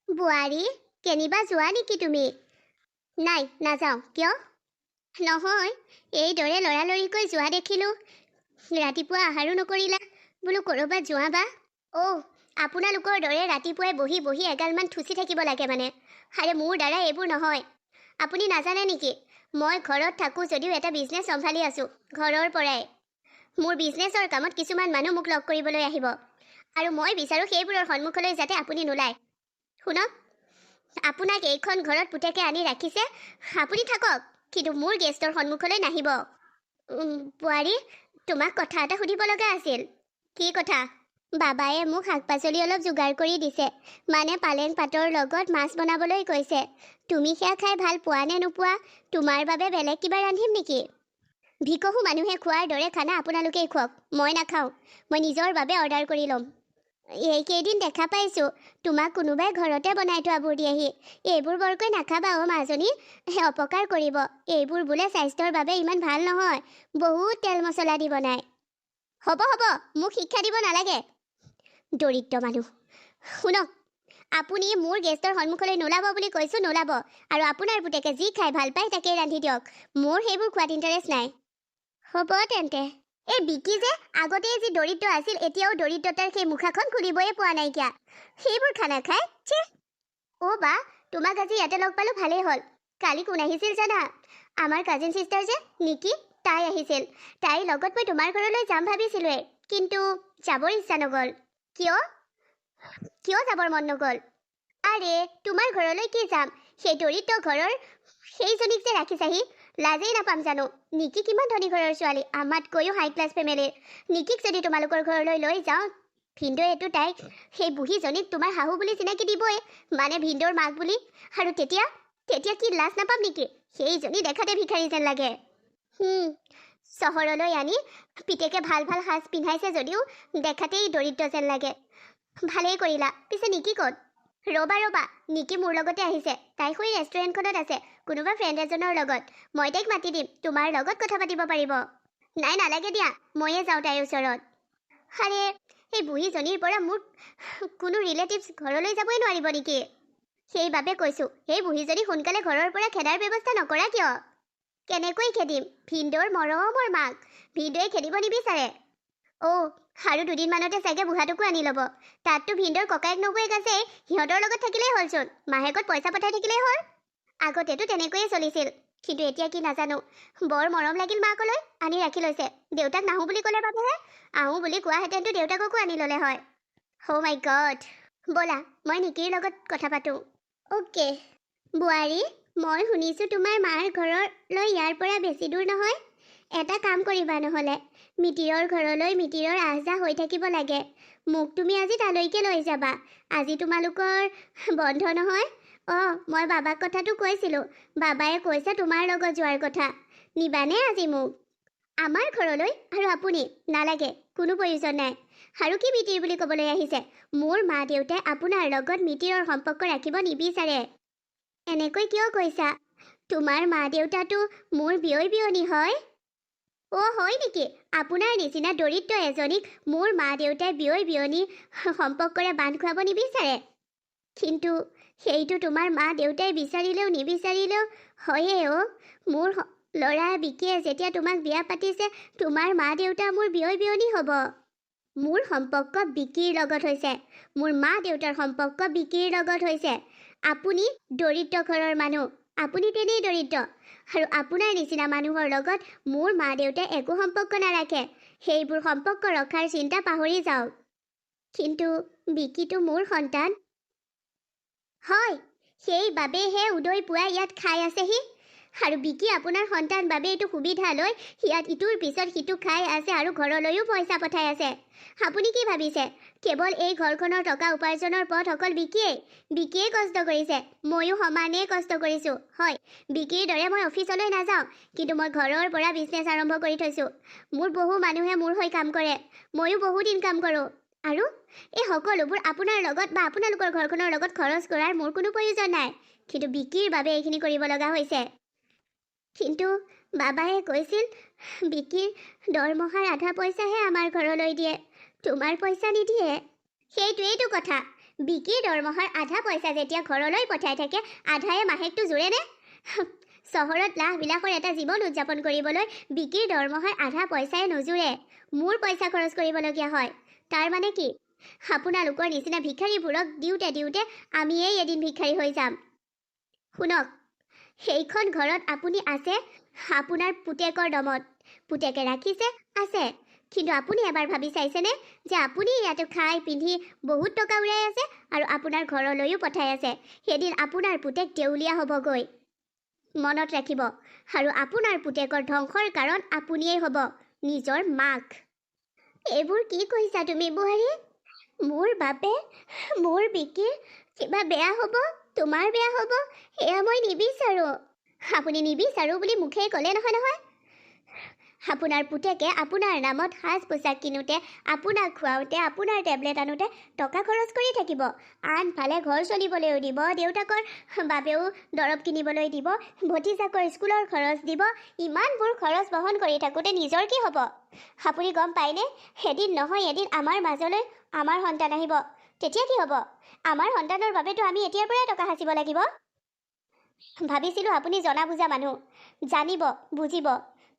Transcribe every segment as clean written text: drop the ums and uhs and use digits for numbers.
বোৱাৰী, কেনিবা যোৱা নেকি তুমি? নাই, নাযাওঁ। কিয়? নহয়, এইদৰে লৰালৰিকৈ যোৱা দেখিলোঁ। ৰাতিপুৱা আহাৰো নকৰিলা। বোলো ক'ৰবাত যোৱা বা? অ', আপোনালোকৰ দৰে ৰাতিপুৱাই বহি বহি এগালমান থুচি থাকিব লাগে মানে। আৰে মোৰ দ্বাৰা এইবোৰ নহয়। আপুনি নাজানে নেকি? মই ঘৰত থাকোঁ যদিও এটা বিজনেছ চম্ভালি আছোঁ, ঘৰৰ পৰাই। মোৰ বিজনেছৰ কামত কিছুমান মানুহ মোক লগ কৰিবলৈ আহিব। আৰু মই বিচাৰোঁ সেইবোৰৰ সন্মুখলৈ যাতে আপুনি নোলায়। শুনক, আপোনাক এইখন ঘৰত পুতেকে আনি ৰাখিছে, আপুনি থাকক, কিন্তু মোৰ গেষ্টৰ সন্মুখলৈ নাহিব। বোৱাৰী, তোমাক কথা এটা সুধিব লগা আছিল। কি কথা? বাবায়ে মোক শাক পাচলি অলপ যোগাৰ কৰি দিছে, মানে পালেং পাতৰ লগত মাছ বনাবলৈ কৈছে। তুমি সেয়া খাই ভাল পোৱা নে নোপোৱা? তোমাৰ বাবে বেলেগ কিবা ৰান্ধিম নেকি? ভিকহু মানুহে খোৱাৰ দৰে খানা আপোনালোকেই খুৱাওক, মই নাখাওঁ। মই নিজৰ বাবে অৰ্ডাৰ কৰি ল'ম। এইকেইদিন দেখা পাইছোঁ তোমাক কোনোবাই ঘৰতে বনাই থোৱাবোৰ দিয়েহি। এইবোৰ বৰকৈ নাখাবা অ' মাজনী, অপকাৰ কৰিব। এইবোৰ বোলে স্বাস্থ্যৰ বাবে ইমান ভাল নহয়, বহুত তেল মছলা দি বনায়। হ'ব হ'ব, মোক শিক্ষা দিব নালাগে। দৰিদ্ৰ মানুহ। শুনক, আপুনি মোৰ গেষ্টৰ সন্মুখলৈ নোলাব বুলি কৈছোঁ, নোলাব। আৰু আপোনাৰ পুতেকে যি খাই ভাল পায় তাকেই ৰান্ধি দিয়ক। মোৰ সেইবোৰ খোৱাত ইণ্টাৰেষ্ট নাই। হ'ব তেন্তে। এই বিকি যে আগতেই যি দৰিদ্ৰ আছিল, এতিয়াও দৰিদ্ৰতাৰ সেই মুখাখন খুলিবই পোৱা নাইকিয়া। সেইবোৰ খানা খাই ছি। অ' বা, তোমাক আজি ইয়াতে লগ পালোঁ, ভালেই হ'ল। কালি কোন আহিছিল জানা? আমাৰ কাজিন চিষ্টাৰ যে নিকি, তাই আহিছিল। তাইৰ লগত মই তোমাৰ ঘৰলৈ যাম ভাবিছিলোঁৱেই, কিন্তু যাবৰ ইচ্ছা নগ'ল। কিয়? কিয় যাবৰ মন নগ'ল? আৰে, তোমাৰ ঘৰলৈ কি যাম? সেই দৰিদ্ৰ ঘৰৰ সেইজনীক যে ৰাখিছাহি, লাজেই নাপাম জানো? নিকি কিমান ধনী ঘৰৰ ছোৱালী, আমাতকৈও হাই ক্লাছ ফেমিলিৰ। নিকিক যদি তোমালোকৰ ঘৰলৈ লৈ যাওঁ, ভিনদেউৱেতো তাইক, সেই বুঢ়ীজনীক তোমাৰ শাহু বুলি চিনাকি দিবই, মানে ভিনদেউৰ মাক বুলি। আৰু তেতিয়া তেতিয়া কি লাজ নাপাম নেকি? সেইজনী দেখাতে ভিখাৰী যেন লাগে। চহৰলৈ আনি পিতেকে ভাল ভাল সাজ পিন্ধাইছে যদিও দেখাতেই দৰিদ্ৰ যেন লাগে। ভালেই কৰিলা। পিছে নিকি ক'ত? ৰ'বা ৰ'বা, নিকি মোৰ লগতে আহিছে। তাই শুই ৰেষ্টুৰেণ্টখনত আছে, কোনোবা ফ্ৰেণ্ড এজনৰ লগত। মই তাইক মাতি দিম, তোমাৰ লগত কথা পাতিব পাৰিব। নাই, নালাগে দিয়া, ময়ে যাওঁ তাইৰ ওচৰত। আৰে, সেই বুঢ়ীজনীৰ পৰা মোৰ কোনো ৰিলেটিভছ ঘৰলৈ যাবই নোৱাৰিব নেকি? সেইবাবে কৈছোঁ, সেই বুঢ়ীজনী সোনকালে ঘৰৰ পৰা খেদাৰ ব্যৱস্থা নকৰা কিয়? কেনেকৈ খেদিম? ভিনদেউৰ মৰমৰ মাক, ভিনদেউৱে খেদিব নিবিচাৰে। অ', আৰু দুদিনমানতে চাগে বুঢ়াটোকো আনি ল'ব। তাততো ভিনদেউৰ ককায়েক নবৌৱেক আছেই, সিহঁতৰ লগত থাকিলেই হ'লচোন, মাহেকত পইচা পঠাই থাকিলেই হ'ল। আগতেতো তেনেকৈয়ে চলিছিল, কিন্তু এতিয়া কি নাজানো। বৰ মৰম লাগিল মাকলৈ, আনি ৰাখি লৈছে। দেউতাক নাহোঁ বুলি ক'লে বাবেহে, আহোঁ বুলি কোৱাহেঁতেনতো দেউতাককো আনি ল'লে হয়। অ' মাই গড। ব'লা, মই নিকিৰ লগত কথা পাতোঁ। অ'কে। বোৱাৰী, মই শুনিছোঁ তোমাৰ মাৰ ঘৰলৈ ইয়াৰ পৰা বেছি দূৰ নহয়। এটা কাম কৰিবা নহ'লে, মিতিৰৰ ঘৰলৈ মিতিৰৰ আহ যাহ হৈ থাকিব লাগে। মোক তুমি আজি তালৈকে লৈ যাবা। আজি তোমালোকৰ বন্ধ নহয়? অঁ, মই বাবাক কথাটো কৈছিলোঁ। বাবায়ে কৈছে তোমাৰ লগত যোৱাৰ কথা। নিবানে আজি মোক? আমাৰ ঘৰলৈ? আৰু আপুনি? নালাগে, কোনো প্ৰয়োজন নাই। আৰু কি মিতিৰ বুলি ক'বলৈ আহিছে? মোৰ মা দেউতাই আপোনাৰ লগত মিতিৰৰ সম্পৰ্ক ৰাখিব নিবিচাৰে। এনেকৈ কিয় কৈছা? তোমাৰ মা দেউতাটো মোৰ বিয়ৈ বিয়নী হয়। অ' হয় নেকি? আপোনাৰ নিচিনা দৰিদ্ৰ এজনীক মোৰ মা দেউতাই বিয়ৈ বিয়নী সম্পৰ্কৰে বান্ধ খুৱাব নিবিচাৰে। কিন্তু সেইটো তোমাৰ মা দেউতাই বিচাৰিলেও নিবিচাৰিলেও হয়েই অ'। মোৰ ল'ৰা বিকিয়ে যেতিয়া তোমাক বিয়া পাতিছে, তোমাৰ মা দেউতা মোৰ বিয়ৈ বিয়নী হ'ব। মোৰ সম্পৰ্ক বিকিৰ লগত হৈছে, মোৰ মা দেউতাৰ সম্পৰ্ক বিকিৰ লগত হৈছে। আপুনি দৰিদ্ৰ ঘৰৰ মানুহ, আপুনি তেনেই দৰিদ্ৰ। আৰু আপোনাৰ নিচিনা মানুহৰ লগত মোৰ মা দেউতাই একো সম্পৰ্ক নাৰাখে। সেইবোৰ সম্পৰ্ক ৰখাৰ চিন্তা পাহৰি যাওক। কিন্তু বিকিটো মোৰ সন্তান। হয়, সেইবাবেহে উদৈ পুৱাই ইয়াত খাই আছেহি। আৰু বিকি আপোনাৰ সন্তান বাবে এইটো সুবিধা লৈ ইয়াত ইটোৰ পিছত সিটো খাই আছে আৰু ঘৰলৈও পইচা পঠাই আছে। আপুনি কি ভাবিছে কেৱল এই ঘৰখনৰ টকা উপাৰ্জনৰ পথ অকল বিকিয়ে কষ্ট কৰিছে? ময়ো সমানেই কষ্ট কৰিছোঁ। হয়, বিকিৰ দৰে মই অফিচলৈ নাযাওঁ, কিন্তু মই ঘৰৰ পৰা বিজনেছ আৰম্ভ কৰি থৈছোঁ। মোৰ বহু মানুহে মোৰ হৈ কাম কৰে, ময়ো বহুত ইনকাম কৰোঁ। আৰু এই সকলোবোৰ আপোনাৰ লগত বা আপোনালোকৰ ঘৰখনৰ লগত খৰচ কৰাৰ মোৰ কোনো প্ৰয়োজন নাই, কিন্তু বিকিৰ বাবে এইখিনি কৰিব লগা হৈছে। কিন্তু বাবায়ে কৈছিল বিকিৰ দৰমহাৰ আধা পইচাহে আমাৰ ঘৰলৈ দিয়ে, তোমাৰ পইচা নিদিয়ে। সেইটোৱেইটো কথা, বিকিৰ দৰমহাৰ আধা পইচা যেতিয়া ঘৰলৈ পঠাই থাকে আধায়ে মাহেকটো জোৰেনে চহৰত লাহ বিলাসৰ এটা জীৱন উদযাপন কৰিবলৈ বিকিৰ দৰমহাৰ আধা পইচাই নোজোৰে মোৰ পইচা খৰচ কৰিবলগীয়া হয় তাৰ মানে কি আপোনালোকৰ নিচিনা ভিক্ষাৰীবোৰক দিওঁতে দিওঁতে আমিয়েই এদিন ভিক্ষাৰী হৈ যাম শুনক সেইখন ঘৰত আপুনি আছে আপোনাৰ পুতেকৰ দমত পুতেকে ৰাখিছে আছে কিন্তু আপুনি এবাৰ ভাবি চাইছেনে যে আপুনি ইয়াতে খাই পিন্ধি বহুত টকা উৰাই আছে আৰু আপোনাৰ ঘৰলৈও পঠাই আছে সেইদিন আপোনাৰ পুতেক দেউলীয়া হ'বগৈ মনত ৰাখিব আৰু আপোনাৰ পুতেকৰ ধ্বংসৰ কাৰণ আপুনিয়েই হ'ব নিজৰ মাক এইবোৰ কি কৈছা তুমি বুঢ়ী মোৰ বাপে মোৰ বিকিৰ কিবা বেয়া হ'ব তোমাৰ বেয়া হ'ব এয়া মই নিবিচাৰোঁ আপুনি নিবিচাৰোঁ বুলি মুখেই ক'লে নহয় আপোনাৰ পুতেকে আপোনাৰ নামত সাজ পোছাক কিনোতে আপোনাক খুৱাওঁতে আপোনাৰ টেবলেট আনোতে টকা খৰচ কৰি থাকিব আনফালে ঘৰ চলিবলৈও দিব দেউতাকৰ বাবেও দৰৱ কিনিবলৈ দিব ভতিজাকৰ স্কুলৰ খৰচ দিব ইমানবোৰ খৰচ বহন কৰি থাকোঁতে নিজৰ কি হ'ব আপুনি গম পায়নে এদিন নহয় এদিন আমাৰ মাজলৈ আমাৰ সন্তান আহিব তেতিয়া কি হ'ব আমাৰ সন্তানৰ বাবেতো আমি এতিয়াৰ পৰাই টকা সাঁচিব লাগিব ভাবিছিলোঁ আপুনি জনা বুজা মানুহ জানিব বুজিব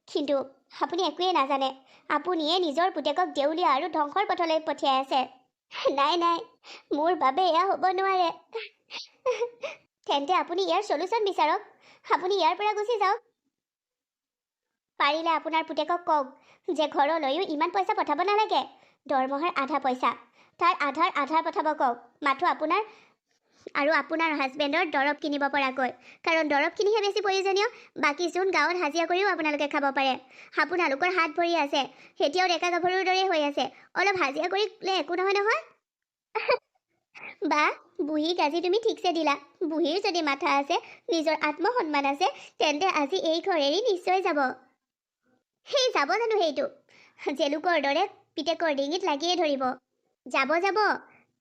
কিন্তু আপুনি একোৱেই নাজানে আপুনিয়ে নিজৰ পুতেকক দেউলীয়া আৰু ধ্বংসৰ পথলৈ পঠিয়াই আছে নাই মোৰ বাবে এয়া হ'ব নোৱাৰে তেন্তে আপুনি ইয়াৰ সলিউশ্যন বিচাৰক আপুনি ইয়াৰ পৰা গুচি যাওক পাৰিলে আপোনাৰ পুতেকক কওক যে ঘৰলৈও ইমান পইচা পঠাব নালাগে দৰমহাৰ আধা পইচা তাৰ আধাৰ পঠাব কওক মাথো আপোনাৰ আৰু আপোনাৰ হাজবেণ্ডৰ দৰৱ কিনিব পৰাকৈ কাৰণ দৰৱখিনিহে বেছি প্ৰয়োজনীয় বাকী যোন গাঁৱত হাজিৰা কৰিও আপোনালোকে খাব পাৰে আপোনালোকৰ হাত ভৰি আছে এতিয়াও ডেকা গাভৰুৰ দৰে হৈ আছে অলপ হাজিৰা কৰিলে একো নহয় বা বুঢ়ীক আজি তুমি ঠিকছে দিলা বুঢ়ীৰ যদি মাথা আছে নিজৰ আত্মসন্মান আছে তেন্তে আজি এই ঘৰ এৰি নিশ্চয় যাব সেই যাব জানো সেইটো জেলুকৰ দৰে পিতেকৰ ডিঙিত লাগিয়ে ধৰিব যাব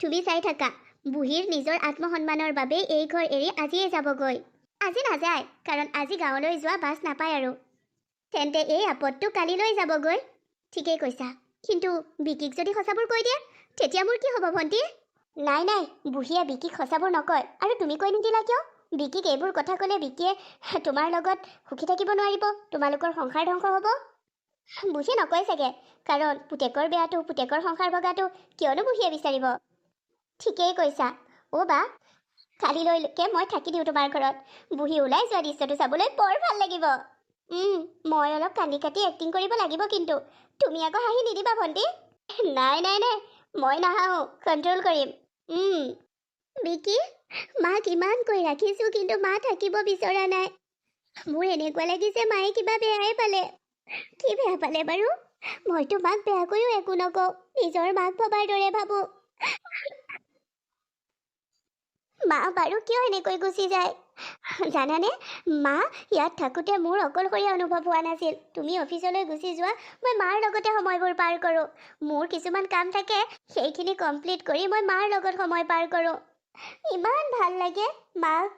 তুমি চাই থাকা বুঢ়ীৰ নিজৰ আত্মসন্মানৰ বাবে এই ঘৰ এৰি আজিয়ে যাবগৈ আজি নাযায় কাৰণ আজি গাঁৱলৈ যোৱা বাছ নাপায় আৰু তেন্তে এই আপদটো কালিলৈ যাবগৈ ঠিকেই কৈছা কিন্তু বিকিক যদি সঁচাবোৰ কৈ দিয়ে তেতিয়া মোৰ কি হ'ব ভণ্টি নাই বুঢ়ীয়ে বিকিক সঁচাবোৰ নকয় আৰু তুমি কৈ নিদিলা কিয় বিকিক এইবোৰ কথা ক'লে বিকিয়ে তোমাৰ লগত সুখী থাকিব নোৱাৰিব তোমালোকৰ সংসাৰ ধ্বংস হ'ব বুঢ়ীয়ে নকয় চাগে কাৰণ পুতেকৰ বেয়াটো পুতেকৰ সংসাৰ ভগাটো কিয়নো বুঢ়ীয়ে বিচাৰিব ঠিকেই কৈছা বা কালিলৈকে মই থাকি দিওঁ তোমাৰ ঘৰত বুঢ়ী ওলাই যোৱা দৃশ্যটো চাবলৈ বৰ ভাল লাগিব মই অলপ কান্দি কাটি এক্টিং কৰিব লাগিব কিন্তু তুমি আকৌ হাঁহি নিদিবা ভণ্টি নাই মই নাহাঁহো কণ্ট্ৰল কৰিম বিকি মাক ইমান কৈ ৰাখিছোঁ কিন্তু মা থাকিব বিচৰা নাই মোৰ এনেকুৱা লাগিছে মায়ে কিবা বেয়াই পালে কি বেয়া পালে বাৰু মইতো মাক বেয়াকৈও একো নকওঁ নিজৰ মাক ভবাৰ দৰে ভাবোঁ মা বাৰু কিয় এনেকৈ গুচি যায় জানানে মা ইয়াত থাকোঁতে মোৰ অকলশৰীয়া অনুভৱ হোৱা নাছিল তুমি অফিচলৈ গুচি যোৱা মই মাৰ লগতে সময়বোৰ পাৰ কৰোঁ মোৰ কিছুমান কাম থাকে সেইখিনি কমপ্লিট কৰি মই মাৰ লগত সময় পাৰ কৰোঁ ইমান ভাল লাগে মাক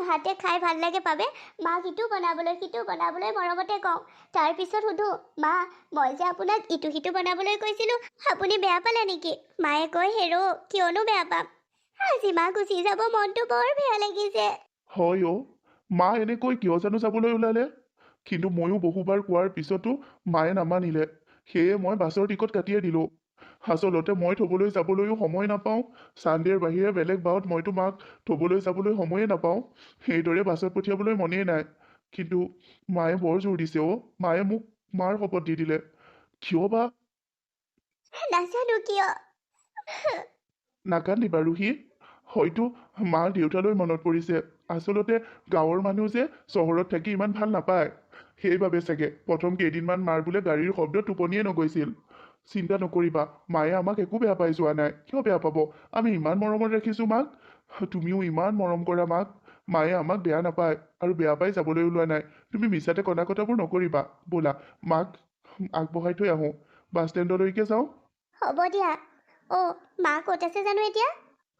হাতে খাই ভাল লাগে পাবে মাক ইটো বনাবলৈ মৰমতে কওঁ তাৰপিছত সুধোঁ মা মই যে আপোনাক ইটো সিটো বনাবলৈ কৈছিলোঁ আপুনি বেয়া পালে নেকি মায়ে কয় হেৰ' কিয়নো বেয়া পাম আজি মা গুচি যাব মনটো বৰ বেয়া লাগিছে হয় মা এনেকৈ কিয় জানো যাবলৈ ওলালে কিন্তু ময়ো বহুবাৰ কোৱাৰ পিছতো মায়ে নামানিলে সেয়ে মই বাছৰ টিকট কাটিয়ে দিলোঁ আচলতে মই থ'বলৈ যাবলৈও সময় নাপাওঁ ছানডেৰ বাহিৰে বেলেগ বাৰত মইতো মাক থ'বলৈ যাবলৈ সময়ে নাপাওঁ সেইদৰে বাছত পঠিয়াবলৈ মনেই নাই কিন্তু মায়ে বৰ জোৰ দিছে মায়ে মোক মাৰ শপত দি দিলে কিয় বা নাজানো কিয় নাকান্দিবা ৰুহি হয়তো মা দেউতালৈ মনত পৰিছে আচলতে গাঁৱৰ মানুহ যে চহৰত থাকি ইমান ভাল নাপায় সেইবাবে চাগে প্ৰথম কেইদিনমান মাৰ বোলে গাড়ীৰ শব্দ টোপনিয়ে নগৈছিল চিন্তা নকৰিবা মায়ে আমাক একো বেয়া পাই যোৱা নাই কিয় বেয়া পাব আমি ইমান মৰমত ৰাখিছোঁ মাক তুমিও ইমান মৰম কৰা মাক মায়ে আমাক বেয়া নাপায় আৰু বেয়া পাই যাবলৈ ওলোৱা নাই তুমি মিছাতে কণা কথাবোৰ নকৰিবা ব'লা মাক আগবঢ়াই থৈ আহোঁ বাছ ষ্টেণ্ডলৈকে যাওঁ হ'ব দিয়া মা ক'ত আছে জানো এতিয়া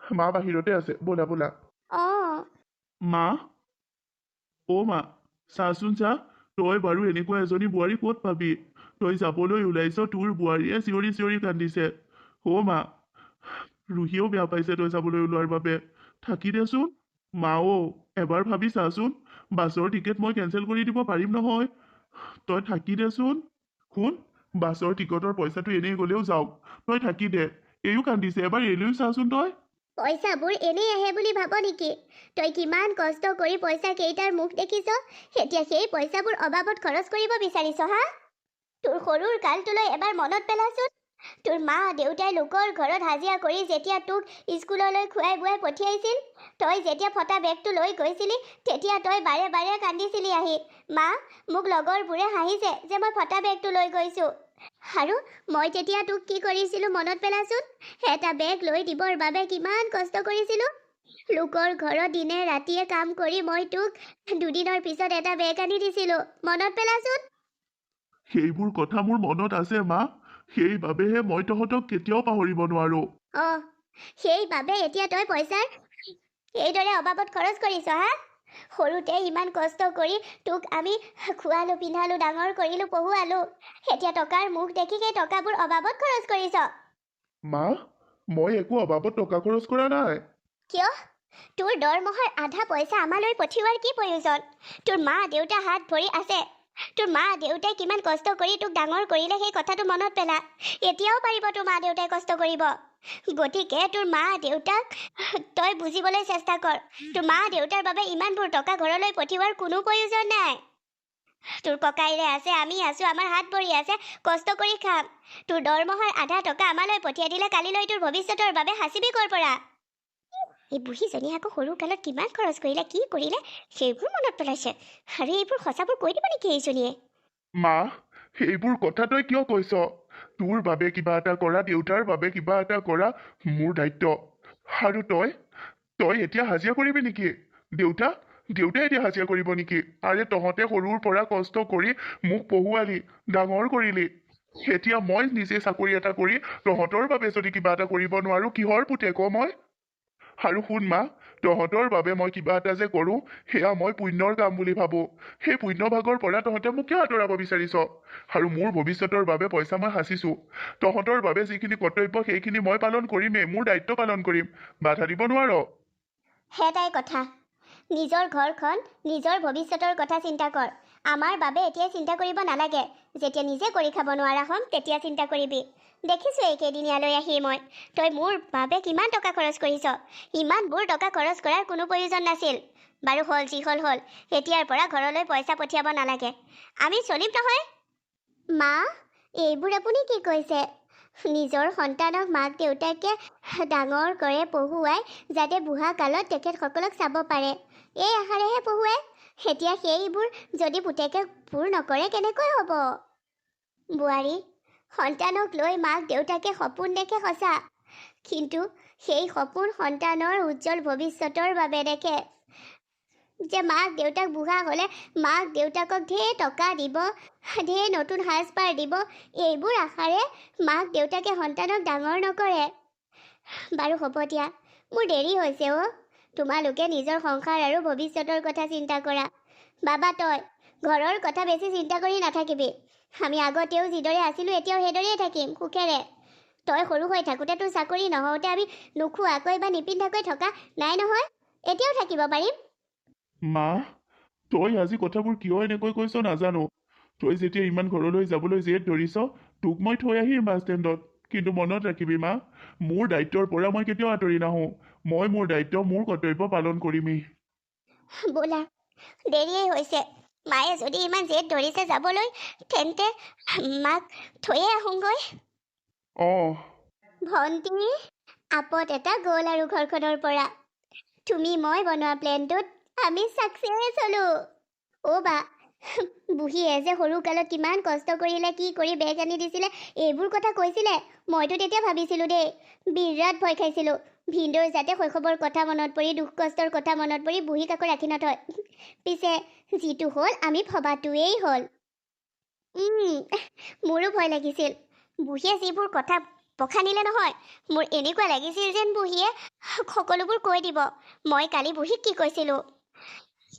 মা বাহিৰতে আছে ব'লা মা মা চাচোন চা তই বাৰু এনেকুৱা এজনী বোৱাৰী ক'ত পাবি তই যাবলৈ ওলাইছ তোৰ বোৱাৰীয়ে চিঞৰি কান্দিছে মা ৰুহিয়েও বেয়া পাইছে তই যাবলৈ ওলোৱাৰ বাবে। থাকি দেচোন। মাও এবাৰ ভাবি চাচোন, বাছৰ টিকেট মই কেঞ্চেল কৰি দিব পাৰিম নহয়। তই থাকি দেচোন। শুন, বাছৰ টিকটৰ পইচাটো এনেই গ'লেও যাওক, তই থাকি দে। এইও কান্দিছে, এবাৰ এৰিও চাচোন তই। পইচাবোৰ এনেই আহে বুলি ভাব নেকি? তই কিমান কষ্ট কৰি পইচা কেইটাৰ মুখ দেখিছ, এতিয়া সেই পইচাবোৰ অবাবত খৰচ কৰিব বিচাৰিছ হা? তোৰ সৰুৰ কালটোলৈ এবাৰ মনত পেলাচোন। তোৰ মা দেউতাই লোকৰ ঘৰত হাজিৰা কৰি যেতিয়া তোক স্কুললৈ খুৱাই বুৱাই পঠিয়াইছিল, তই যেতিয়া ফটা বেগটো লৈ গৈছিলি, তেতিয়া তই বাৰে বাৰে কান্দিছিলি আহি, মা মোক লগৰবোৰে হাঁহিছে যে মই ফটা বেগটো লৈ গৈছোঁ। আৰু মই তেতিয়া তোক কি কৰিছিলোঁ মনত পেলাচোন। এটা বেগ লৈ দিবৰ বাবে কিমান কষ্ট কৰিছিলোঁ। লোকৰ ঘৰত দিনে ৰাতিয়ে কাম কৰি মই তোক দুদিনৰ পিছত এটা বেগ আনি দিছিলোঁ, মনত পেলাচোন। সেইবোৰ কথা মোৰ মনত আছে মা, সেইবাবেহে মই তহঁতক কেতিয়াও পাহৰিব নোৱাৰো। সেইবাবে এতিয়া তই পইচাৰ এইদৰে অবাবত খৰচ কৰিছ হা? সৰুতে ইমান কষ্ট কৰি তোক আমি খোৱালো পিন্ধালো ডাঙৰ কৰিলো পঢ়ুৱালো, এতিয়া টকাৰ মুখ দেখি সেই টকাবোৰ অবাবত খৰচ কৰিছ। মা, মই একো অবাবত টকা খৰচ কৰা নাই। কিয়? তোৰ দৰমহাৰ আধা পইচা আমালৈ পঠিওৱাৰ কি প্ৰয়োজন? তোৰ মা দেউতা হাত ভৰি আছে। তোৰ মা দেউতাই কিমান কষ্ট কৰি তোক ডাঙৰ কৰিলে সেই কথাটো মনত পেলা। এতিয়াও পাৰিব তোৰ মা দেউতাই কষ্ট কৰিব। গতিকে তোৰ মা দেউতাক তই বুজিবলৈ চেষ্টা কৰ। তোৰ মা দেউতাৰ বাবে ইমানবোৰ টকা ঘৰলৈ পঠিওৱাৰ কোনো প্ৰয়োজন নাই। তোৰ ককাইৰে আছে, আমি আছো, আমাৰ হাত ভৰি আছে, কষ্ট কৰি খাম। তোৰ দৰমহাৰ আধা টকা আমালৈ পঠিয়াই দিলে কালিলৈ তোৰ ভৱিষ্যতৰ বাবে সাঁচিবি কৰ পৰা। এই বুঢ়ীজনী আকৌ সৰু কালত কিমান খৰচ কৰিলে, কি কৰিলে সেইবোৰ মনত পেলাইছে। আৰু এইবোৰ সঁচাবোৰ কৈ দিব নেকি এইজনীয়ে? মা, সেইবোৰ কথা তই কিয় কৈছ? তোৰ বাবে কিবা এটা কৰা, দেউতাৰ বাবে কিবা এটা কৰা মোৰ দায়িত্ব। আৰু তই এতিয়া হাজিৰা কৰিবি নেকি? দেউতাই এতিয়া হাজিৰা কৰিব নেকি? আৰে তহঁতে সৰুৰ পৰা কষ্ট কৰি মোক পঢ়ুৱালি, ডাঙৰ কৰিলি। এতিয়া মই নিজে চাকৰি এটা কৰি তহঁতৰ বাবে যদি কিবা এটা কৰিব নোৱাৰো, কিহৰ পুতেক মই? আৰু শুন মা, তহঁতৰ বাবে মই কিবা এটা যে কৰো, সেয়া মই পুণ্যৰ কাম বুলি ভাবো। সেই পুণ্য ভাগৰ পৰা তহঁতে মোক কিয় আঁতৰাব বিচাৰিছ? আৰু মোৰ ভৱিষ্যতৰ বাবে পইচা মই সাঁচিছো। তহঁতৰ বাবে যিখিনি কৰ্তব্য সেইখিনি মই পালন কৰিমেই, মোৰ দায়িত্ব পালন কৰিম। বাধা দিব নোৱাৰ। সেটাই কথা। নিজৰ ঘৰখন, নিজৰ ভৱিষ্যতৰ কথা চিন্তা কৰ। আমাৰ বাবে এতিয়াই চিন্তা কৰিব নালাগে। যেতিয়া নিজে কৰি খাব নোৱাৰা হ'ম তেতিয়া চিন্তা কৰিবি। দেখিছোঁ এইকেইদিনীয়ালৈ আহি তই মোৰ বাবে কিমান টকা খৰচ কৰিছ। ইমানবোৰ টকা খৰচ কৰাৰ কোনো প্ৰয়োজন নাছিল। বাৰু হ'ল যি হ'ল হ'ল, এতিয়াৰ পৰা ঘৰলৈ পইচা পঠিয়াব নালাগে। আমি চলিম নহয়। মা, এইবোৰ আপুনি কি কৈছে? নিজৰ সন্তানক মাক দেউতাকে ডাঙৰ কৰে পঢ়ুৱাই যাতে বুঢ়া কালত তেখেতসকলক চাব পাৰে, এই আশাৰেহে পঢ়ুৱাই। এতিয়া সেইবোৰ যদি পুতেকে পূৰ নকৰে কেনেকৈ হ'ব? বোৱাৰী, সন্তানক লৈ মাক দেউতাকে সপোন দেখে সঁচা, কিন্তু সেই সপোন সন্তানৰ উজ্জ্বল ভৱিষ্যতৰ বাবে দেখে। যে মাক দেউতাক বুঢ়া হ'লে মাক দেউতাকক ঢেৰ টকা দিব, ঢেৰ নতুন সাজপাৰ দিব, এইবোৰ আশাৰে মাক দেউতাকে সন্তানক ডাঙৰ নকৰে। বাৰু হ'ব দিয়া, মোৰ দেৰি হৈছে তোমালোকে নিজৰ সংসাৰ আৰু ভৱিষ্যতৰ কথা চিন্তা কৰা। বাবা তই ঘৰৰ কথা বেছি চিন্তা কৰি নাথাকিবি। আমি আগতেও যিদৰে আছিলোঁ এতিয়াও সেইদৰেই থাকিম সুখেৰে। তই সৰু হৈ থাকোঁতে তোৰ চাকৰি নহওঁতে আমি নোখোৱাকৈ বা নিপিন্ধাকৈ থকা নাই নহয়, এতিয়াও থাকিব পাৰিম। মা, তই আজি কথাবোৰ কিয় এনেকৈ কৈছ নাজানো। তই যেতিয়া ইমান ঘৰলৈ যাবলৈ জেদ ধৰিছ, তোক মই থৈ আহিম বাছ ষ্টেণ্ডত। কিন্তু মনত ৰাখিবি মা, মোৰ দায়িত্বৰ পৰা মই কেতিয়াও আঁতৰি নাহোঁ। মই মোৰ দায়িত্ব, মোৰ কৰ্তব্য পালন কৰিমেই। বোলা, দেৰিয়েই হৈছে। মায়ে যদি ইমান জেদ ধৰিছে যাবলৈ, তেন্তে মাক থৈয়ে আহোঁগৈ। ভণ্টি, আপদ এটা গ'ল আৰু ঘৰখনৰ পৰা। তুমি মই বনোৱা প্লেনটোত আমি ছাকচেছ হ'লো। বা, বুঢ়ীয়ে যে সৰু কালত কিমান কষ্ট কৰিলে, কি কৰি বেগ আনি দিছিলে, এইবোৰ কথা কৈছিলে। মইতো তেতিয়া ভাবিছিলোঁ দেই, বিৰাট ভয় খাইছিলোঁ। ভিনদেউৰ যাতে শৈশৱৰ কথা মনত পৰি, দুখ কষ্টৰ কথা মনত পৰি বুঢ়ীক আকৌ ৰাখি নথয়। পিছে যিটো হ'ল আমি ভবাটোৱেই হ'ল। মোৰো ভয় লাগিছিল। বুঢ়ীয়ে যিবোৰ কথা বখানিলে নহয়, মোৰ এনেকুৱা লাগিছিল যেন বুঢ়ীয়ে সকলোবোৰ কৈ দিব। মই কালি বুঢ়ীক কি কৈছিলোঁ।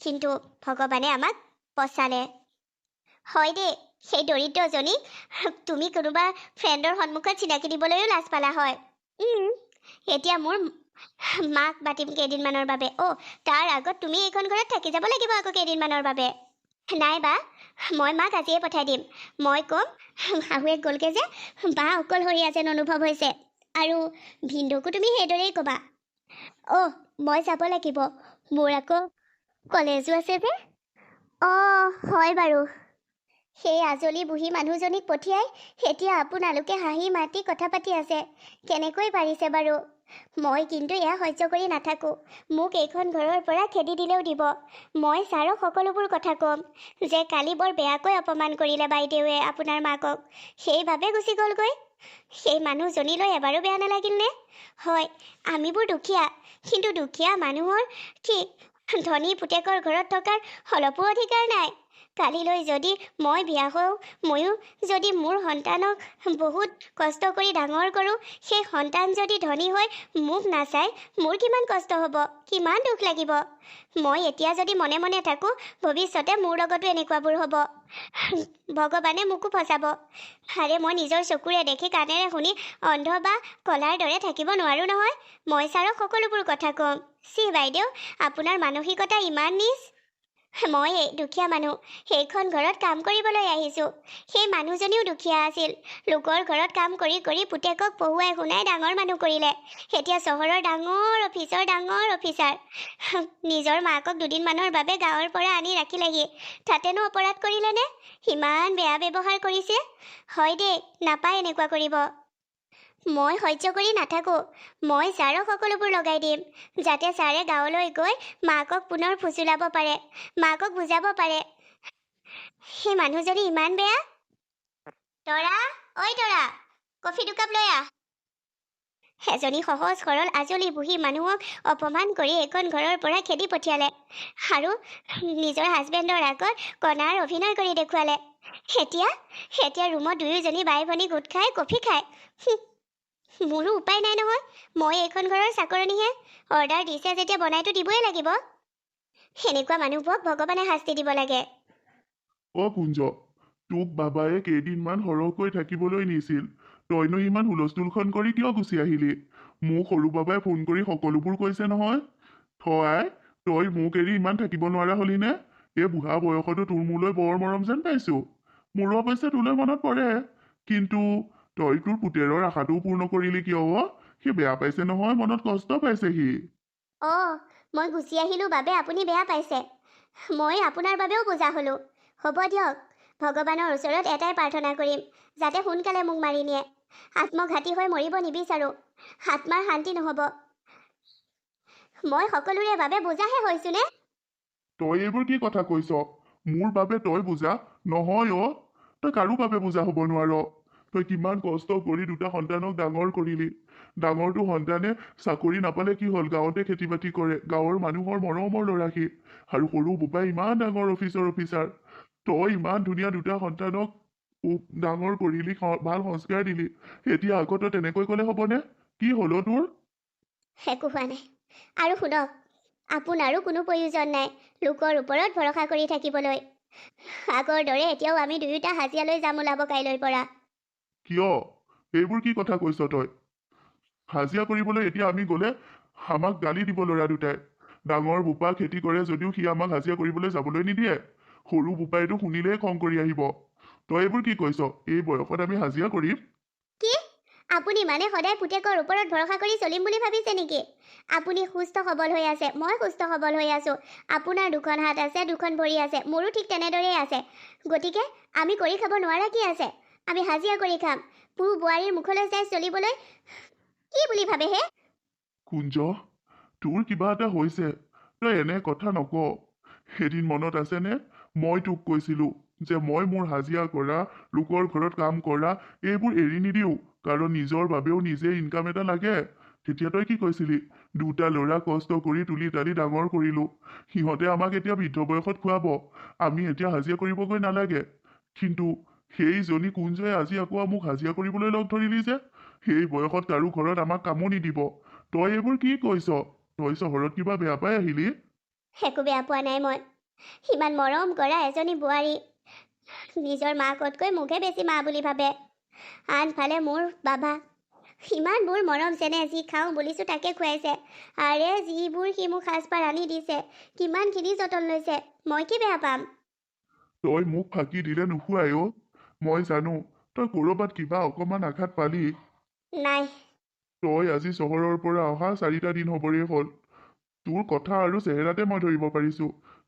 কিন্তু ভগৱানে আমাক বচালে। হয় দেই, সেই দৰিদ্ৰজনী তুমি কোনোবা ফ্ৰেণ্ডৰ সন্মুখত চিনাকি দিবলৈও লাজ পালা হয়। এতিয়া মোৰ মাক মাতিম কেইদিনমানৰ বাবে। অ' তাৰ আগত তুমি এইখন ঘৰত থাকি যাব লাগিব আকৌ কেইদিনমানৰ বাবে। নাই বা, মই মাক আজিয়ে পঠাই দিম। মই ক'ম শাহুৱেক গ'লগে যে বা অকলশৰীয়া যেন অনুভৱ হৈছে। আৰু ভিনদৌকো তুমি সেইদৰেই ক'বা। অ' মই যাব লাগিব, মোৰ আকৌ কলেজো আছে যে। অঁ হয় বাৰু। সেই আজলি বুঢ়ী মানুহজনীক পঠিয়াই এতিয়া আপোনালোকে হাঁহি মাতি কথা পাতি আছে। কেনেকৈ পাৰিছে বাৰু? মই কিন্তু এয়া সহ্য কৰি নাথাকোঁ। মোক এইখন ঘৰৰ পৰা খেদি দিলেও দিব। মই ছাৰক সকলোবোৰ কথা ক'ম যে কালি বৰ বেয়াকৈ অপমান কৰিলে বাইদেৱে আপোনাৰ মাকক, সেইবাবে গুচি গ'লগৈ। সেই মানুহজনীলৈ এবাৰো বেয়া নালাগিল নে? হয়, আমিবোৰ দুখীয়া, কিন্তু দুখীয়া মানুহৰ কি ধনী পুতেকৰ ঘৰত থকাৰ অলপো অধিকাৰ নাই? কালিলৈ যদি মই বিয়া হওঁ, ময়ো যদি মোৰ সন্তানক বহুত কষ্ট কৰি ডাঙৰ কৰোঁ, সেই সন্তান যদি ধনী হৈ মোক নাচায়, মোৰ কিমান কষ্ট হ'ব, কিমান দুখ লাগিব। মই এতিয়া যদি মনে মনে থাকোঁ, ভৱিষ্যতে মোৰ লগতো এনেকুৱাবোৰ হ'ব। ভগৱানে মোকো ফচাব। আৰে মই নিজৰ চকুৰে দেখি কাণেৰে শুনি অন্ধ বা কলাৰ দৰে থাকিব নোৱাৰোঁ নহয়। মই ছাৰক সকলোবোৰ কথা ক'ম। চি বাইদেউ, আপোনাৰ মানসিকতা ইমান নীচ। মই দুখীয়া মানুহ, সেইখন ঘৰত কাম কৰিবলৈ আহিছোঁ। সেই মানুহজনীও দুখীয়া আছিল। লোকৰ ঘৰত কাম কৰি কৰি পুতেকক পঢ়ুৱাই শুনাই ডাঙৰ মানুহ কৰিলে। এতিয়া চহৰৰ ডাঙৰ অফিচাৰ। নিজৰ মাকক দুদিনমানৰ বাবে গাঁৱৰ পৰা আনি ৰাখিলেহি। তাতেনো অপৰাধ কৰিলেনে? ইমান বেয়া ব্যৱহাৰ কৰিছে। হয় দেই, নাপায় এনেকুৱা কৰিব। মই সহ্য কৰি নাথাকোঁ। মই ছাৰক সকলোবোৰ লগাই দিম, যাতে ছাৰে গাঁৱলৈ গৈ মাকক পুনৰ ফুচুলাব পাৰে, মাকক বুজাব পাৰে। সেই মানুহজনী ইমান বেয়া। তৰা, ঐ তৰা, কফি দুকাপ লৈ আহ। এজনী সহজ সৰল আজলি বুঢ়ী মানুহক অপমান কৰি এইখন ঘৰৰ পৰা খেদি পঠিয়ালে আৰু নিজৰ হাজবেণ্ডৰ আগত কণাৰ অভিনয় কৰি দেখুৱালে। এতিয়া ৰুমত দুয়োজনী বাই ভনী গোট খাই কফি খায়। মোৰো উপায় নাই নহয়, মই এইখন ঘৰৰ চাকৰণীহে। অৰ্ডাৰ দিছে যেতিয়া বনাইতো দিবই লাগিব। সেনেকুৱা মানুহবোৰক ভগৱানে শাস্তি দিব লাগে। অ কুঞ্জ, তোক বাবায়ে কেইদিনমান সৰহকৈ থাকিবলৈ নিছিল। তইনো ইমান হুলস্থুলখন কৰি কিয় গুচি আহিলি? মোক সৰু বাবাই ফোন কৰি সকলোবোৰ কৈছে নহয়। তই মোক এৰি ইমান থাকিব নোৱাৰা হলি নে? এই বুঢ়া বয়সতো তোৰ মোলৈ বৰ মৰম যেন পাইছো। মোৰো অৱশ্যে তোলৈ মনত পৰে, কিন্তু তই তোৰ পুতেৰৰ আশাটোও পূৰ্ণ কৰিলি কিয়? সি বেয়া পাইছে নহয়, মনত কষ্ট পাইছে সি। অঁ, মই গুচি আহিলোঁ বাবে আপুনি বেয়া পাইছে। মই আপোনাৰ বাবেও বুজা হ'লোঁ। হ'ব দিয়ক, ভগৱানৰ ওচৰত এটাই প্ৰাৰ্থনা কৰিম, যাতে সোনকালে মোক মাৰি নিয়ে। আত্মঘাতী হৈ মৰিব নিবিচাৰোঁ। আত্মাৰ শান্তি নহ'ব। মই সকলোৰে বাবে বুজাহে হৈছোঁ নে? তই এইবোৰ কি কথা কৈছ? মোৰ বাবে তই বুজা নহয় অ'। তই কাৰো বাবে বুজা হ'ব নোৱাৰ। তই কিমান কষ্ট কৰি দুটা সন্তানক ডাঙৰ কৰিলি। ডাঙৰটো সন্তানে চাকৰি নাপালে কি হ'ল, গাঁৱতে খেতি বাতি কৰে, গাঁৱৰ মানুহৰ মৰমৰ ল'ৰা সি। আৰু সৰু বোপাই ইমান ডাঙৰ অফিচাৰ। তই ইমান ধুনীয়া দুটা সন্তানক ডাঙৰ কৰিলি, ভাল সংস্কাৰ দিলি। এতিয়া আকৌ তই তেনেকৈ ক'লে হ'বনে? কি হ'ল তোৰ? একো হোৱা নাই। আৰু শুনক, আপোনাৰো কোনো প্ৰয়োজন নাই লোকৰ ওপৰত ভৰসা কৰি থাকিবলৈ। আগৰ দৰে এতিয়াও আমি দুয়োটা হাজিৰালৈ যাম ওলাব কাইলৈৰ পৰা। কিয়? এইবোৰ কি কথা কৈছ তই? হাজিৰা কৰিবলৈ এতিয়া আমি গ'লে আমাক গালি দিব ল'ৰা দুটাই। ডাঙৰ বোপা খেতি কৰে যদিও সি আমাক হাজিৰা কৰিবলৈ যাবলৈ নিদিয়ে। সৰু বোপাইতো শুনিলেই খং কৰি আহিব। তই এইবোৰ কি কৈছ? এই বয়সত আমি হাজিৰা কৰিম? কি? আপুনি মানে সদায় পুতেকৰ ওপৰত ভৰসা কৰি চলিম বুলি ভাবিছে নেকি? আপুনি সুস্থ সবল হৈ আছে, মই সুস্থ সবল হৈ আছোঁ। আপোনাৰ দুখন হাত আছে, দুখন ভৰি আছে, মোৰো ঠিক তেনেদৰেই আছে। গতিকে আমি কৰি খাব নোৱাৰা কি আছে? আমি হাজিৰা কৰি খাম। পুৰু বোৱাৰীৰ মুখলৈ চাই চলিবলৈ কি বুলি ভাবে হে? কুঞ্জ, তোৰ কিবা এটা হৈছে। তই এনে কথা নক। এদিন মনত আছেনে? মই তোক কৈছিলো যে মই মোৰ হাজিৰা কৰা, লোকৰ ঘৰত কাম কৰা এইবোৰ এৰি নিদিওঁ, কাৰণ নিজৰ বাবেও নিজে ইনকাম এটা লাগে। তেতিয়া তই কি কৈছিলি? দুটা ল'ৰা কষ্ট কৰি তুলি তালি ডাঙৰ কৰিলো, সিহঁতে আমাক এতিয়া বৃদ্ধ বয়সত খুৱাব, আমি এতিয়া হাজিৰা কৰিবগৈ নালাগে। কিন্তু সেইজনী কুঞ্জই আজি আকৌ মোক হাজিৰা কৰিবলৈ লগ ধৰিলি যে। সেই বয়সত কাৰো ঘৰত আমাক কামো নিদিব। তই এইবোৰ কি কৈছ? তই চহৰত কিবা বেয়া পাই আহিলি? একো বেয়া পোৱা নাই মই। ইমান মৰম কৰা এজনী বোৱাৰী নিজৰ মাকতকৈ মোকহে বেছি মা বুলি ভাবে। আনফালে মোৰ বাবা ইমানবোৰ মৰম চেনেহ যি খাওঁ বুলিছোঁ তাকে খুৱাইছে। আৰে যিবোৰ সি মোক সাজপাৰ আনি দিছে, কিমানখিনি যতন লৈছে, মই কি বেয়া পাম? তই মোক ফাঁকি দিলে নোখোৱাই অ'। মই জানো তই ক'ৰবাত কিবা অকণমান আঘাত পালি। নাই। তই আজি চহৰৰ পৰা অহা 4টা দিন হ'বৰে হ'ল। তোৰ কথা আৰু চেহেৰাতে মই ধৰিব পাৰিছো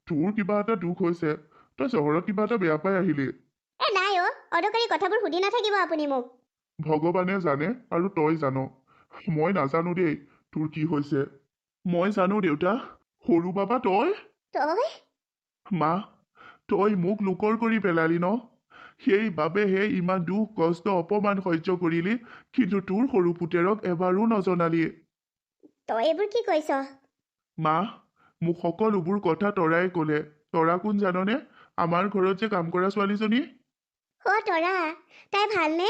তোৰ কিবা এটা দুখ হৈছে। তই চহৰত কিবা এটা বেয়া পাই আহিলি। নাই অ', অদৰকাৰী কথাবোৰ সুধি নাথাকিব আপুনি মোক। ভগৱানে জানে আৰু তই জান। মই নাজানো দেই তোৰ কি হৈছে। মই জানো দেউতা। সৰু বাবা তই? তই? মা, তই মোক লোকৰ কৰি পেলালি ন? সেইবাবেহে ইমান দুখ কষ্ট অপমান সহ্য কৰিলি, কিন্তু তোৰ সৰু পুতেৰক এবাৰো নজনালি। তই এইবোৰ কি কৈছ? মা, মোক সকলোবোৰ কথা তৰাই ক'লে। তৰা কোন জাননে? আমাৰ ঘৰত যে কাম কৰা ছোৱালীজনী। অ' তৰা, তাই ভালনে?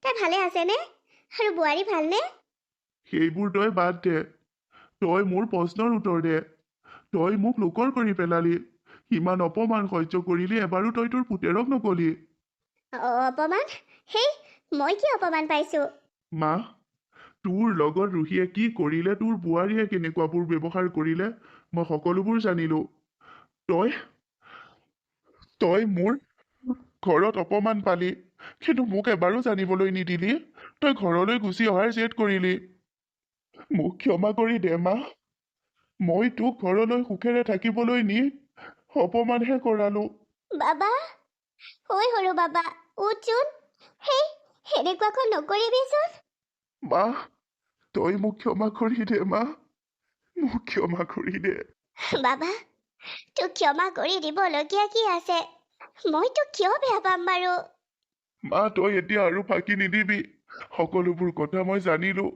তাই ভালে আছেনে? আৰু বোৱাৰী ভালনে? সেইবোৰ তই বাদ দে। তই মোৰ প্ৰশ্নৰ উত্তৰ দে। তই মোক লোকৰ কৰি পেলালি। ইমান অপমান সহ্য কৰিলি, এবাৰো তই তোৰ পুতেৰক নকলি। অপমান? হেই, মই কি অপমান পাইছোঁ? মা, তোৰ লগত ৰুহিয়ে কি কৰিলে, তোৰ বোৱাৰীয়ে কেনেকুৱাবোৰ ব্যৱহাৰ কৰিলে, মই সকলোবোৰ জানিলো। তই তই মোৰ ঘৰত অপমান পালি, কিন্তু মোক এবাৰো জানিবলৈ নিদিলি। তই ঘৰলৈ গুচি অহাৰ জেদ কৰিলি। মোক ক্ষমা কৰি দে মা। মই তোক ঘৰলৈ সুখেৰে থাকিবলৈ নি অপমানহে কৰালো। বাবা, ঐ সৰু বাবা, উঠচোন। হেই, এনেকুৱাখন নকৰিবিচোন। মা, তই মোক ক্ষমা কৰি দে মা। মোক ক্ষমা কৰি দে। বাবা, তোক ক্ষমা কৰি দিবলগীয়া কি আছে? মই তোক কিয় বেয়া পাম বাৰু? মা, তই এতিয়া আৰু ফাঁকি নিদিবি। সকলোবোৰ কথা মই জানিলো।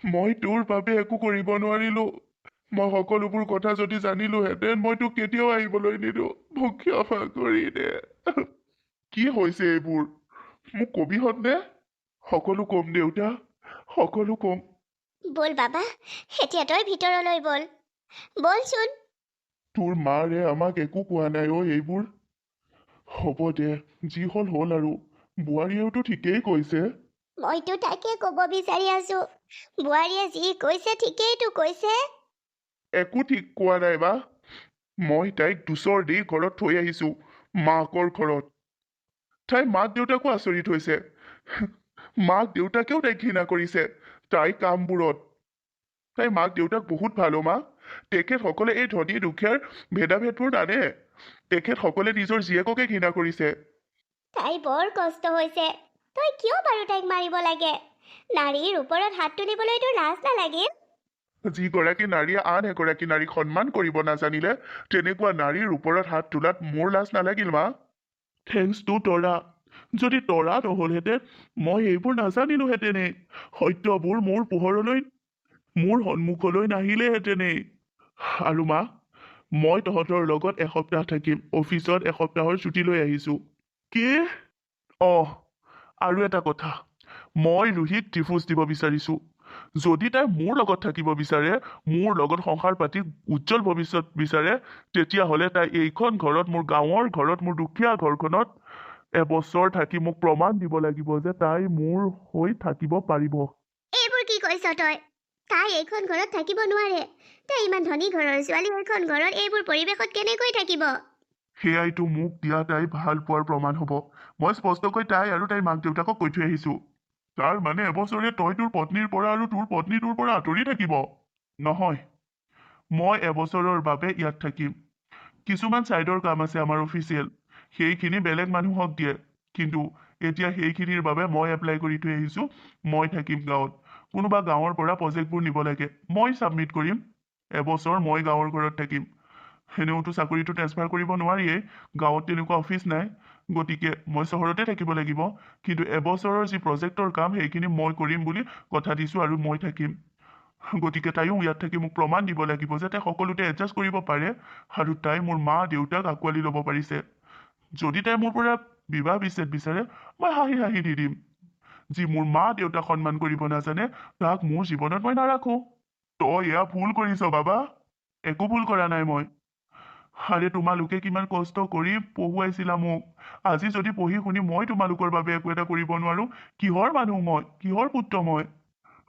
মই তোৰ বাবে একো কৰিব নোৱাৰিলো। মই সকলোবোৰ কথা যদি জানিলোহেঁতেন, মই তোক কেতিয়াও আহিবলৈ নিদো। মোক ক্ষমা কৰি দে। কি হৈছে এইবোৰ? মোক কবিহঁত নে? সকলো কম দেউতা, সকলো কম। বল বাবা, এতিয়া তই ভিতৰলৈ বল। বলচোন। তোৰ মাৰে আমাক একো কোৱা নাই অ' এইবোৰ। হ'ব দে, যি হ'ল হ'ল আৰু। বোৱাৰীয়েওতো ঠিকেই কৈছে। মইতো তাকে ক'ব বিচাৰি আছো। বোৱাৰীয়ে যি কৈছে ঠিকেইতো কৈছে। একো ঠিক কোৱা নাই বা। মই তাইক দুচৰ দি ঘৰত থৈ আহিছো, মাকৰ ঘৰত। তাই মাক দেউতাকো আচৰিত হৈছে। মাক দেউতাকেও তাইক ঘৃণা কৰিছে তাই কামবোৰত। তাই মাক দেউতাক বহুত ভাল অ' মা। তেখেতসকলে এই ধনী দুখীয়াৰ ভেদাভেদবোৰ নানে। তেখেতসকলে নিজৰ জীয়েককে ঘৃণা কৰিছে। তাই বৰ কষ্ট হৈছে। তই কিয় বাৰু তাইক মাৰিব লাগে? নাৰীৰ ওপৰত হাত তুলিবলৈ তোৰ লাজ নালাগিল? যিগৰাকী নাৰীয়ে আন এগৰাকী নাৰীক সন্মান কৰিব নাজানিলে, তেনেকুৱা নাৰীৰ ওপৰত হাত তোলাত মোৰ লাজ নালাগিল মা। থেংকছ টু তৰা। যদি তৰা নহ'লহেঁতেন, মই এইবোৰ নাজানিলোহেঁতেনেই। সত্যবোৰ মোৰ সন্মুখলৈ নাহিলেহেঁতেনেই। আৰু মা, মই তহঁতৰ লগত এসপ্তাহ থাকিম। অফিচত এসপ্তাহৰ ছুটী লৈ আহিছো। কি? আৰু এটা কথা, মই ৰুহিক ডিভোৰ্চ দিব বিচাৰিছো। যদি তাই মোৰ লগত থাকিব বিচাৰে, মোৰ লগত সংসাৰ পাতি উজ্জ্বল ভৱিষ্যত বিচাৰে, তেতিয়াহ'লে তাই এইখন ঘৰত, মোৰ গাঁৱৰ ঘৰত, মোৰ দুখীয়া ঘৰখনত এবছৰ থাকি মোক প্ৰমাণ দিব লাগিব যে তাই মোৰ হৈ থাকিব পাৰিব। এইবোৰ কি কৈছ তই? তাই এইখন ঘৰত থাকিব নোৱাৰে। তাই ইমান ধনী ঘৰৰ ছোৱালী, এইখন ঘৰত এইবোৰ পৰিৱেশত কেনেকৈ থাকিব? সেয়াইতো মোক দিয়া তাই ভাল পোৱাৰ প্ৰমাণ হ'ব। মই স্পষ্টকৈ তাই আৰু তাইৰ মাক দেউতাকক কৈ থৈ আহিছো। তাৰ মানে এবছৰে তই তোৰ পত্নীৰ পৰা আৰু তোৰ পত্নী তোৰ পৰা আঁতৰি থাকিব? নহয়, মই এবছৰৰ বাবে ইয়াত থাকিম। কিছুমান ছাইডৰ কাম আছে আমাৰ অফিচিয়েল, সেইখিনি বেলেগ মানুহক দিয়ে। কিন্তু এতিয়া সেইখিনিৰ বাবে মই এপ্লাই কৰি থৈ আহিছো। মই থাকিম গাঁৱত। কোনোবা গাঁৱৰ পৰা প্ৰজেক্টবোৰ নিব লাগে, মই ছাবমিট কৰিম। এবছৰ মই গাঁৱৰ ঘৰত থাকিম। এনেওতো চাকৰিটো ট্ৰেন্সফাৰ কৰিব নোৱাৰিয়েই, গাঁৱত তেনেকুৱা অফিচ নাই। গতিকে মই চহৰতে থাকিব লাগিব। কিন্তু এবছৰৰ যি প্ৰজেক্টৰ কাম, সেইখিনি মই কৰিম বুলি কথা দিছো আৰু মই থাকিম। গতিকে তাইও ইয়াত থাকি মোক প্ৰমাণ দিব লাগিব যে তাই সকলোতে এডজাষ্ট কৰিব পাৰে আৰু তাই মোৰ মা দেউতাক আঁকোৱালি ল'ব পাৰিছে। যদি তাই মোৰ পৰা বিবাহ বিচ্ছেদ বিচাৰে, মই হাঁহি হাঁহি দি দিম। যি মোৰ মা দেউতাক সন্মান কৰিব নাজানে, তাক মোৰ জীৱনত মই নাৰাখো। তই এয়া ভুল কৰিছ বাবা। একো ভুল কৰা নাই মই। আৰে তোমালোকে কিমান কষ্ট কৰি পঢ়ুৱাইছিলা মোক। আজি যদি পঢ়ি শুনি মই তোমালোকৰ বাবে একো এটা কৰিব নোৱাৰো, কিহৰ মানুহ মই, কিহৰ পুত্ৰ মই?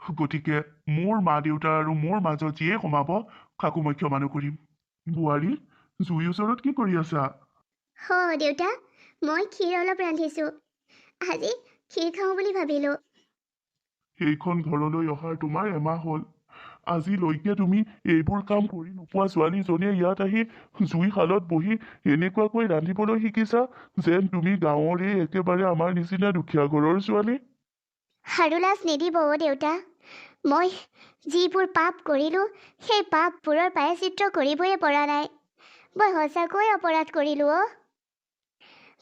গতিকে মোৰ মা দেউতা আৰু মোৰ মাজত যিয়ে সোমাব কাকো মই ক্ষমা নকৰিম। বোৱাৰী, জুইৰ ওচৰত কি কৰি আছা? দেউতা, মই ক্ষীৰ অলপ ৰান্ধিছোঁ। আজি ক্ষীৰ খাওঁ বুলি ভাবিলোঁ। সেইখন ঘৰলৈ অহাৰ তোমাৰ এমাহ হ'ল। আজিলৈকে তুমি এইবোৰ কাম কৰি নোপোৱা ছোৱালীজনীয়ে ইয়াত আহি জুই শালত বহি এনেকুৱাকৈ ৰান্ধিবলৈ শিকিছা যেন তুমি গাঁৱৰে একেবাৰে আমাৰ নিচিনা দুখীয়া ঘৰৰ ছোৱালী। আৰু লাজ নিদিব দেউতা। মই যিবোৰ পাপ কৰিলোঁ সেই পাপবোৰৰ প্ৰায়চিত্ৰ কৰিবই পৰা নাই। মই সঁচাকৈ অপৰাধ কৰিলোঁ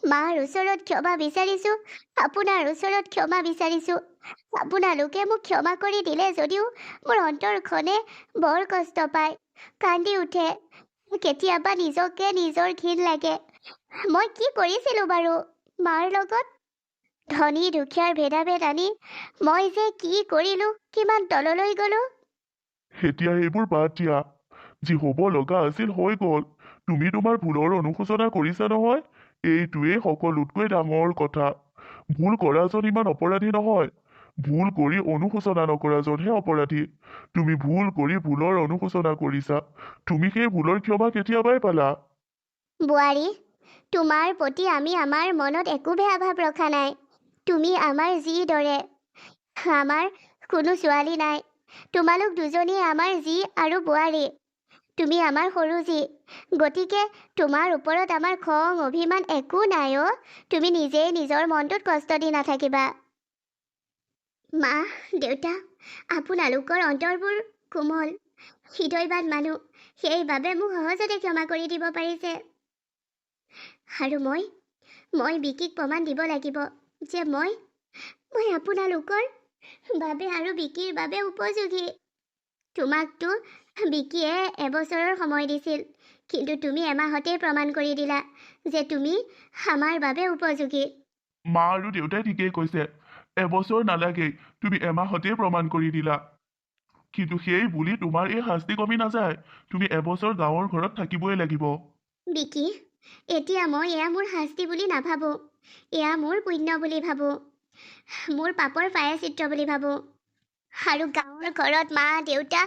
মাৰ ওচৰত ক্ষমা বিচাৰিছোঁ, আপোনাৰ ওচৰত ক্ষমা বিচাৰিছোঁ। আপোনালোকে মোক ক্ষমা কৰি দিলে যদিও মোৰ অন্তৰখনে বৰ কষ্ট পায়, কান্দি উঠে। কেতিয়াবা নিজকে নিজৰ ঘিণ লাগে। মই কি কৰিছিলোঁ বাৰু মাৰ লগত? ধনী দুখীয়াৰ ভেদাভেদ আনি মই যে কি কৰিলোঁ, কিমান তললৈ গ'লোঁ। এতিয়া এইবোৰ বাদ দিয়া। যি হ'ব লগা আছিল হৈ গ'ল। তুমি তোমাৰ ভুলৰ অনুশোচনা কৰিছা নহয়। এইটোৱেই সকলোতকৈ ডাঙৰ কথা। ভুল কৰাজন ইমান অপৰাধী নহয়। ভুল কৰি অনুশোচনা নকৰাজনহে অপৰাধী। তুমি ভুল কৰি ভুলৰ অনুশোচনা কৰিছা। তুমি সেই ভুলৰ ক্ষমা কেতিয়াবাই পালা। বোৱাৰী, তোমাৰ প্ৰতি আমি আমাৰ মনত একো বেয়া ভাৱ ৰখা নাই। তুমি আমাৰ যিদৰে, আমাৰ কোনো ছোৱালী নাই। তোমালোক দুজনীয়ে আমাৰ যি আৰু বোৱাৰী। তুমি আমাৰ সৰু যি। গতিকে তোমাৰ ওপৰত আমাৰ খং অভিমান একো নাই তুমি নিজেই নিজৰ মনটোত কষ্ট দি নাথাকিবা। মা, দেউতা, আপোনালোকৰ অন্তৰবোৰ কোমল, হৃদয়বান মানুহ। সেইবাবে মোক সহজতে ক্ষমা কৰি দিব পাৰিছে। আৰু মই বিকিক প্ৰমাণ দিব লাগিব যে মই আপোনালোকৰ বাবে আৰু বিকিৰ বাবে উপযোগী। তোমাকতো বিকিয়ে এবছৰৰ সময় দিছিল, কিন্তু তুমি এমাহতেই প্ৰমাণ কৰি দিলা যে তুমি আমাৰ বাবে উপযোগী। মা আৰু দেউতাই ঠিকেই কৈছে। এবছৰ নালাগেই, তুমি এমাহতেই প্ৰমাণ কৰি দিলা। কিন্তু সেই বুলি তোমাৰ এই শাস্তি কমি নাযায়। তুমি এবছৰ গাঁৱৰ ঘৰত থাকিবই লাগিব। বিকি, এতিয়া মই এয়া মোৰ শাস্তি বুলি নাভাবোঁ। এয়া মোৰ পুণ্য বুলি ভাবোঁ, মোৰ পাপৰ প্ৰায়চিত্ৰ বুলি ভাবোঁ। আৰু গাঁৱৰ ঘৰত মা দেউতা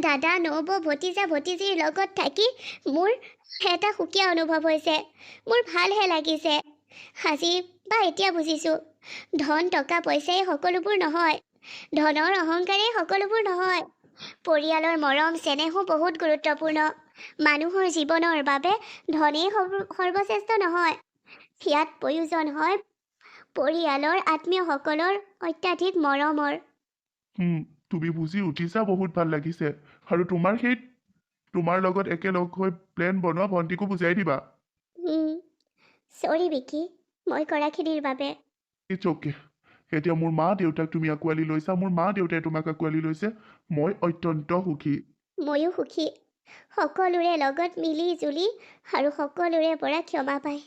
দাদা নবৌ ভতিজা ভতিজীৰ লগত থাকি মোৰ এটা সুকীয়া অনুভৱ হৈছে। মোৰ ভালহে লাগিছে। আজি বা এতিয়া বুজিছোঁ, ধন টকা পইচাই সকলোবোৰ নহয়, ধনৰ অহংকাৰেই সকলোবোৰ নহয়। পৰিয়ালৰ মৰম চেনেহো বহুত গুৰুত্বপূৰ্ণ। মানুহৰ জীৱনৰ বাবে ধনেই সৰ্বশ্ৰেষ্ঠ নহয়। ইয়াত প্ৰয়োজন হয় পৰিয়ালৰ আত্মীয়সকলৰ অত্যাধিক মৰমৰ। তুমি বুজি উঠিছা, বহুত ভাল লাগিছে। আৰু তোমাৰ লগত একেলগ হৈ প্লেন বনোৱা ভণ্টিকো বুজাই দিবা। চৰি বিকি, মই কৰাখিনিৰ বাবে। It's okay. এতিয়া মোৰ মা দেউতাক তুমি আঁকোৱালি লৈছা, মোৰ মা দেউতাই তোমাক আঁকোৱালি লৈছে। মই অত্যন্ত সুখী। ময়ো সুখী, সকলোৰে লগত মিলি জুলি আৰু সকলোৰে পৰা ক্ষমা পায়।